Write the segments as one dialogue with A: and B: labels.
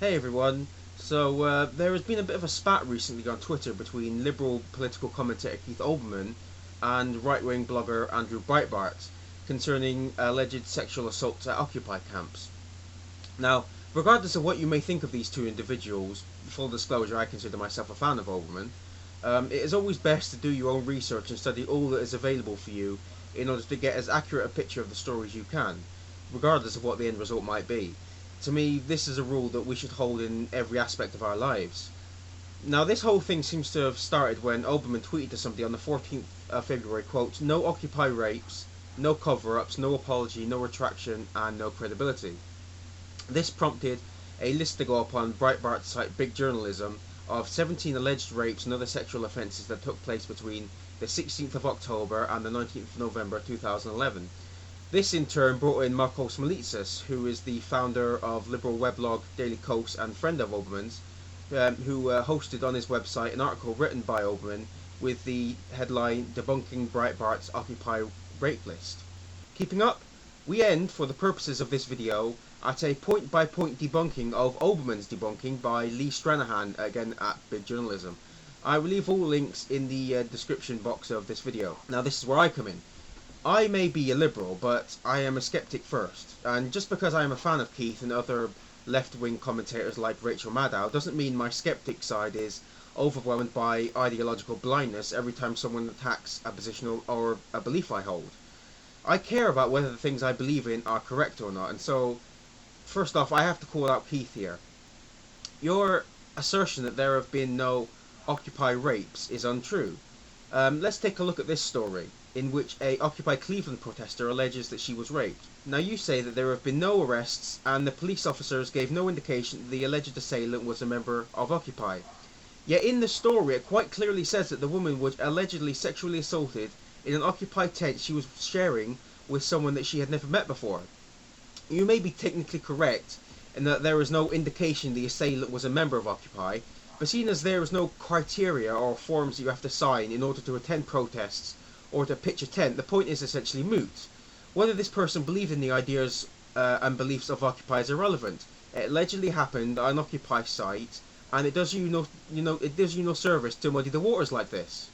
A: Hey everyone. So there has been a bit of a spat recently on Twitter between liberal political commentator Keith Olbermann and right-wing blogger Andrew Breitbart concerning alleged sexual assaults at Occupy camps. Now, regardless of what you may think of these two individuals, full disclosure, I consider myself a fan of Olbermann. It is always best to do your own research and study all that is available for you in order to get as accurate a picture of the story as you can, regardless of what the end result might be. To me, this is a rule that we should hold in every aspect of our lives. Now, this whole thing seems to have started when Olbermann tweeted to somebody on the 14th of February, quote, "No Occupy rapes, no cover-ups, no apology, no retraction, and no credibility." This prompted a list to go up on Breitbart's site Big Journalism of 17 alleged rapes and other sexual offences that took place between the 16th of October and the 19th of November 2011. This in turn brought in Markos Smilitsas, who is the founder of liberal weblog Daily Kos and friend of Olbermann's, who hosted on his website an article written by Olbermann with the headline "Debunking Breitbart's Occupy Rape List." Keeping up, we end, for the purposes of this video, at a point-by-point debunking of Olbermann's debunking by Lee Stranahan, again at Big Journalism. I will leave all links in the description box of this video. Now this is where I come in. I may be a liberal, but I am a skeptic first, and just because I am a fan of Keith and other left-wing commentators like Rachel Maddow doesn't mean my skeptic side is overwhelmed by ideological blindness every time someone attacks a position or a belief I hold. I care about whether the things I believe in are correct or not, and so, first off, I have to call out Keith here. Your assertion that there have been no Occupy rapes is untrue. Let's take a look at this story, in which a Occupy Cleveland protester alleges that she was raped. Now you say that there have been no arrests and the police officers gave no indication that the alleged assailant was a member of Occupy. Yet in the story it quite clearly says that the woman was allegedly sexually assaulted in an Occupy tent she was sharing with someone that she had never met before. You may be technically correct in that there is no indication the assailant was a member of Occupy, but seeing as there is no criteria or forms that you have to sign in order to attend protests or to pitch a tent, the point is essentially moot. Whether this person believed in the ideas and beliefs of Occupy is irrelevant. It allegedly happened on an Occupy site, and it does you no service to muddy the waters like this.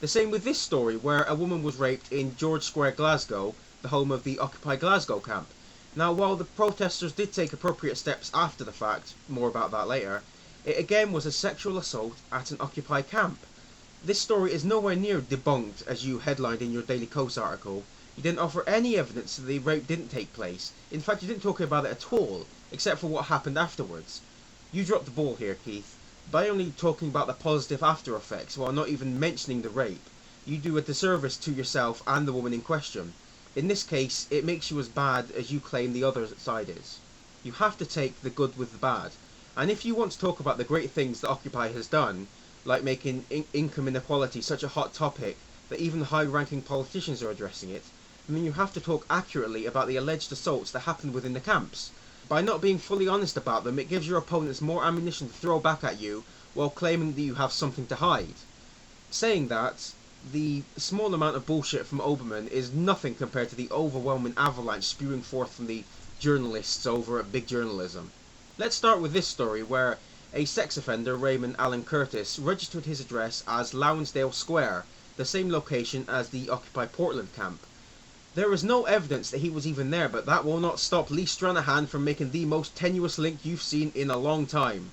A: The same with this story, where a woman was raped in George Square, Glasgow, the home of the Occupy Glasgow camp. Now, while the protesters did take appropriate steps after the fact, more about that later, it again was a sexual assault at an Occupy camp. This story is nowhere near debunked as you headlined in your Daily Kos article. You didn't offer any evidence that the rape didn't take place. In fact, you didn't talk about it at all, except for what happened afterwards. You dropped the ball here, Keith. By only talking about the positive after effects while not even mentioning the rape, you do a disservice to yourself and the woman in question. In this case, it makes you as bad as you claim the other side is. You have to take the good with the bad. And if you want to talk about the great things that Occupy has done, like making income inequality such a hot topic that even high-ranking politicians are addressing it, then you have to talk accurately about the alleged assaults that happened within the camps. By not being fully honest about them, it gives your opponents more ammunition to throw back at you while claiming that you have something to hide. Saying that, the small amount of bullshit from Olbermann is nothing compared to the overwhelming avalanche spewing forth from the journalists over at Big Journalism. Let's start with this story where a sex offender, Raymond Allen Curtis, registered his address as Lowensdale Square, the same location as the Occupy Portland camp. There is no evidence that he was even there, but that will not stop Lee Stranahan from making the most tenuous link you've seen in a long time.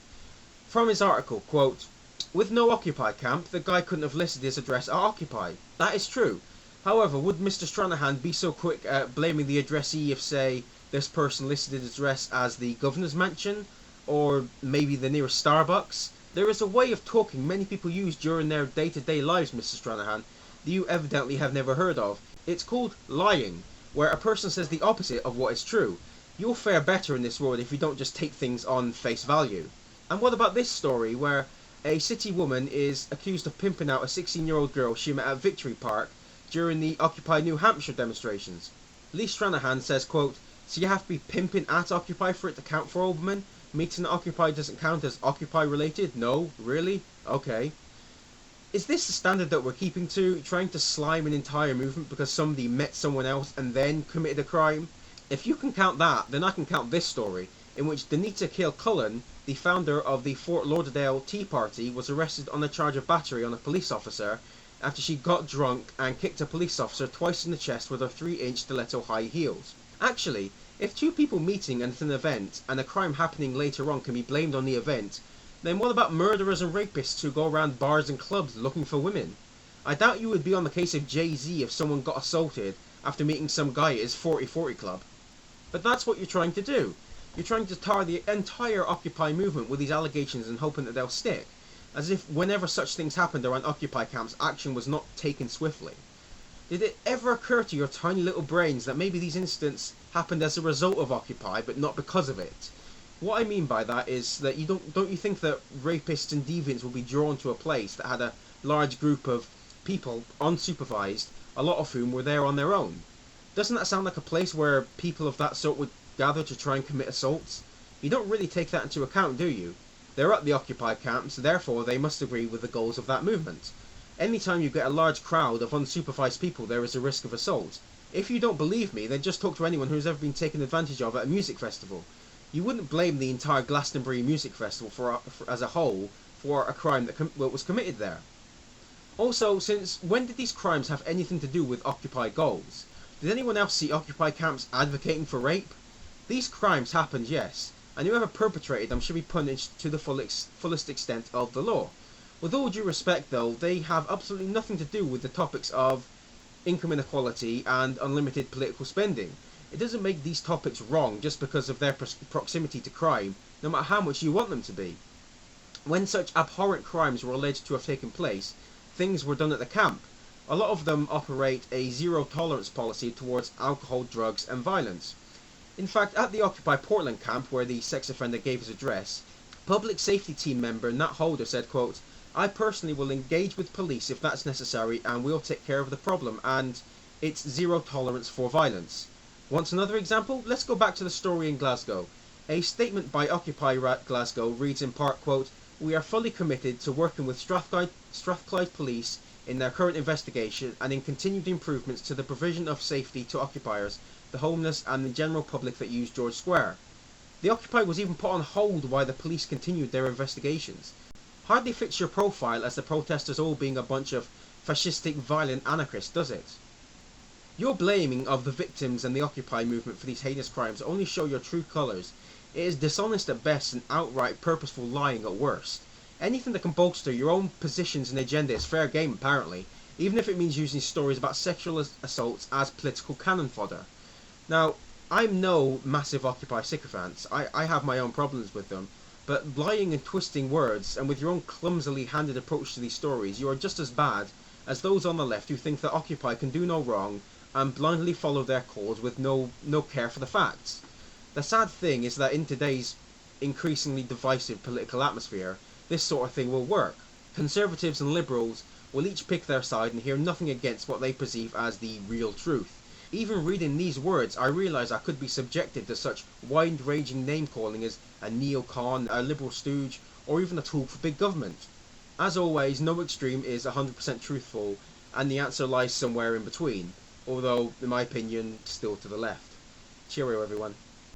A: From his article, quote, "With no Occupy camp, the guy couldn't have listed his address at Occupy." That is true. However, would Mr. Stranahan be so quick at blaming the addressee if, say, this person listed his address as the governor's mansion, or maybe the nearest Starbucks? There is a way of talking many people use during their day-to-day lives, Mr. Stranahan, that you evidently have never heard of. It's called lying, where a person says the opposite of what is true. You'll fare better in this world if you don't just take things on face value. And what about this story, where a city woman is accused of pimping out a 16-year-old girl she met at Victory Park during the Occupy New Hampshire demonstrations? Lee Stranahan says, quote, "So you have to be pimping at Occupy for it to count for Olbermann? Meeting at Occupy doesn't count as Occupy related? No? Really? Okay." Is this the standard that we're keeping to, trying to slime an entire movement because somebody met someone else and then committed a crime? If you can count that, then I can count this story. in which Denita Kilcullen, the founder of the Fort Lauderdale Tea Party, was arrested on a charge of battery on a police officer after she got drunk and kicked a police officer twice in the chest with her 3-inch stiletto high heels. Actually, if two people meeting at an event and a crime happening later on can be blamed on the event, then what about murderers and rapists who go around bars and clubs looking for women? I doubt you would be on the case of Jay-Z if someone got assaulted after meeting some guy at his 40-40 club. But that's what you're trying to do. You're trying to tar the entire Occupy movement with these allegations and hoping that they'll stick, as if whenever such things happened around Occupy camps, action was not taken swiftly. Did it ever occur to your tiny little brains that maybe these incidents happened as a result of Occupy, but not because of it? What I mean by that is that don't you think that rapists and deviants will be drawn to a place that had a large group of people, unsupervised, a lot of whom were there on their own? Doesn't that sound like a place where people of that sort would gather to try and commit assaults? You don't really take that into account, do you? They're at the Occupy camps, therefore they must agree with the goals of that movement. Anytime you get a large crowd of unsupervised people, there is a risk of assault. If you don't believe me, then just talk to anyone who's ever been taken advantage of at a music festival. You wouldn't blame the entire Glastonbury Music Festival as a whole for a crime that was committed there. Also, since when did these crimes have anything to do with Occupy goals? Did anyone else see Occupy camps advocating for rape? These crimes happened, yes, and whoever perpetrated them should be punished to the fullest extent of the law. With all due respect, though, they have absolutely nothing to do with the topics of income inequality and unlimited political spending. It doesn't make these topics wrong just because of their proximity to crime, no matter how much you want them to be. When such abhorrent crimes were alleged to have taken place, things were done at the camp. A lot of them operate a zero-tolerance policy towards alcohol, drugs, and violence. In fact, at the Occupy Portland camp, where the sex offender gave his address, public safety team member Nat Holder said, quote, "I personally will engage with police if that's necessary and we'll take care of the problem, and it's zero tolerance for violence." Want another example? Let's go back to the story in Glasgow. A statement by Occupy Glasgow reads in part, quote, "We are fully committed to working with Strathclyde Police in their current investigation and in continued improvements to the provision of safety to occupiers, the homeless and the general public that use George Square." The Occupy was even put on hold while the police continued their investigations. Hardly fits your profile as the protesters all being a bunch of fascistic, violent anarchists, does it? Your blaming of the victims and the Occupy movement for these heinous crimes only show your true colours. It is dishonest at best and outright purposeful lying at worst. Anything that can bolster your own positions and agenda is fair game, apparently, even if it means using stories about sexual assaults as political cannon fodder. Now, I'm no massive Occupy sycophant. I have my own problems with them, but lying and twisting words, and with your own clumsily handed approach to these stories, you are just as bad as those on the left who think that Occupy can do no wrong and blindly follow their cause with no care for the facts. The sad thing is that in today's increasingly divisive political atmosphere, this sort of thing will work. Conservatives and liberals will each pick their side and hear nothing against what they perceive as the real truth. Even reading these words, I realise I could be subjected to such wide-ranging name-calling as a neocon, a liberal stooge, or even a tool for big government. As always, no extreme is 100% truthful, and the answer lies somewhere in between, although, in my opinion, still to the left. Cheerio, everyone.